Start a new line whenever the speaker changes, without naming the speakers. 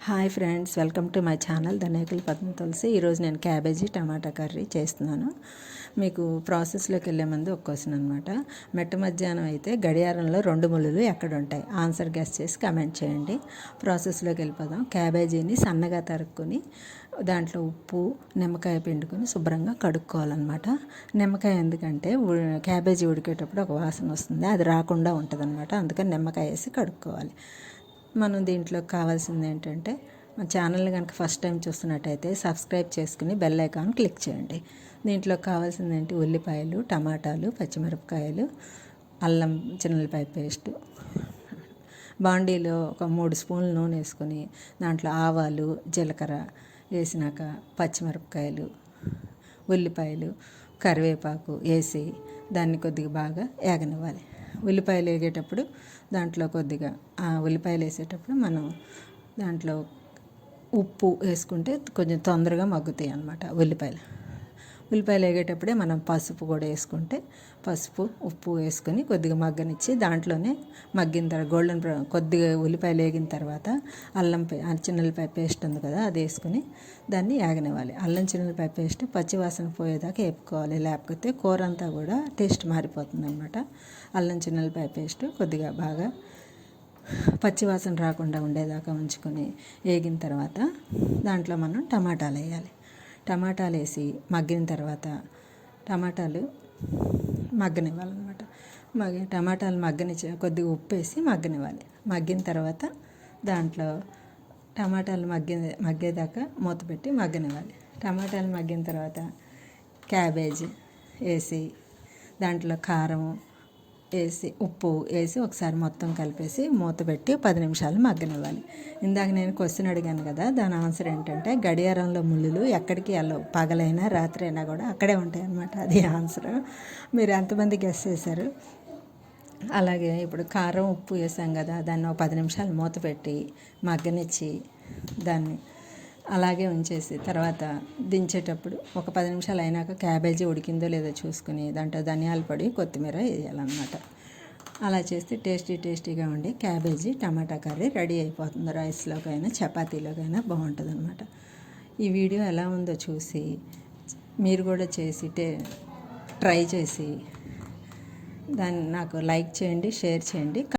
Hi friends, welcome to my channel Dhanekula Padma Tulasi. ఈరోజు నేను cabbage టమాటా curry చేస్తున్నాను. మీకు ప్రాసెస్లోకి వెళ్ళే ముందు ఒక క్వశ్చన్ అనమాట. మెట్ట మధ్యాహ్నం అయితే గడియారంలో 2 ముళ్ళులు ఎక్కడ ఉంటాయి? ఆన్సర్ గెస్ చేసి కమెంట్ చేయండి. ప్రాసెస్లోకి వెళ్ళిపోదాం. క్యాబేజీని సన్నగా తరుక్కొని దాంట్లో ఉప్పు నిమ్మకాయ పిండుకొని శుభ్రంగా కడుక్కోవాలన్నమాట. నిమ్మకాయ ఎందుకంటే క్యాబేజీ ఉడికేటప్పుడు ఒక వాసన వస్తుంది, అది రాకుండా ఉంటుంది అనమాట. అందుకని నిమ్మకాయ వేసి కడుక్కోవాలి. మనం దీంట్లో కావాల్సింది ఏంటంటే, మన ఛానల్ని కనుక ఫస్ట్ టైం చూస్తున్నట్టయితే సబ్స్క్రైబ్ చేసుకుని బెల్ ఐకాన్ క్లిక్ చేయండి. దీంట్లో కావాల్సింది ఏంటి? ఉల్లిపాయలు, టమాటాలు, పచ్చిమిరపకాయలు, అల్లం చిన్నులపాయ పేస్టు. బాండీలో ఒక 3 స్పూన్లు నూనె వేసుకొని దాంట్లో ఆవాలు, జీలకర్ర వేసినాక పచ్చిమిరపకాయలు, ఉల్లిపాయలు, కరివేపాకు వేసి దాన్ని కొద్దిగా బాగా ఏగనివ్వాలి. ఉల్లిపాయలు వేగేటప్పుడు దాంట్లో కొద్దిగా ఉల్లిపాయలు వేసేటప్పుడు మనం దాంట్లో ఉప్పు వేసుకుంటే కొంచెం తొందరగా మగ్గుతాయి అన్నమాట. ఉల్లిపాయలు వేగేటప్పుడే మనం పసుపు కూడా వేసుకుంటే పసుపు ఉప్పు వేసుకొని కొద్దిగా మగ్గనిచ్చి దాంట్లోనే మగ్గిన తర్వాత గోల్డెన్ బ్రౌన్ కొద్దిగా ఉల్లిపాయలు వేగిన తర్వాత చిన్నులపాయ పేస్ట్ ఉంది కదా, అది వేసుకుని దాన్ని యాగనివ్వాలి. అల్లం చిన్నులపాయ పేస్ట్ పచ్చివాసన పోయేదాకా వేపుకోవాలి, లేకపోతే కూర అంతా కూడా టేస్ట్ మారిపోతుంది అనమాట. అల్లం చిన్నులపాయ పేస్ట్ కొద్దిగా బాగా పచ్చివాసన రాకుండా ఉండేదాకా ఉంచుకొని వేగిన తర్వాత దాంట్లో మనం టమాటాలు వేయాలి. టమాటాలు వేసి మగ్గిన తర్వాత టమాటాలు మగ్గనివ్వాలన్నమాట. టమాటాలు మగ్గనిచ్చి కొద్దిగా ఉప్పు వేసి మగ్గనివ్వాలి. మగ్గిన తర్వాత దాంట్లో టమాటాలు మగ్గేదాకా మూత పెట్టి మగ్గనివ్వాలి. టమాటాలు మగ్గిన తర్వాత క్యాబేజ్ వేసి దాంట్లో కారం వేసి ఉప్పు వేసి ఒకసారి మొత్తం కలిపేసి మూత పెట్టి 10 నిమిషాలు మగ్గనివ్వాలి. ఇందాక నేను క్వశ్చన్ అడిగాను కదా, దాని ఆన్సర్ ఏంటంటే గడియారంలో ముళ్ళులు ఎక్కడికి వెళ్ళవు, పగలైనా రాత్రి అయినా కూడా అక్కడే ఉంటాయి అన్నమాట. అది ఆన్సర్. మీరు ఎంతమంది గెస్ చేశారు? అలాగే ఇప్పుడు కారం ఉప్పు వేసాం కదా, దాన్ని ఒక 10 నిమిషాలు మూత పెట్టి మగ్గనిచ్చి దాన్ని అలాగే ఉంచేసి తర్వాత దించేటప్పుడు ఒక 10 నిమిషాలు అయినాక క్యాబేజీ ఉడికిందో లేదో చూసుకుని దాంట్లో ధనియాల పొడి కొత్తిమీర వేయాలన్నమాట. అలా చేస్తే టేస్టీగా ఉండి క్యాబేజీ టమాటా కర్రీ రెడీ అయిపోతుంది. రైస్లోకైనా చపాతీలోకైనా బాగుంటుంది అనమాట. ఈ వీడియో ఎలా ఉందో చూసి మీరు కూడా చేసి ట్రై చేసి దాన్ని నాకు లైక్ చేయండి, షేర్ చేయండి.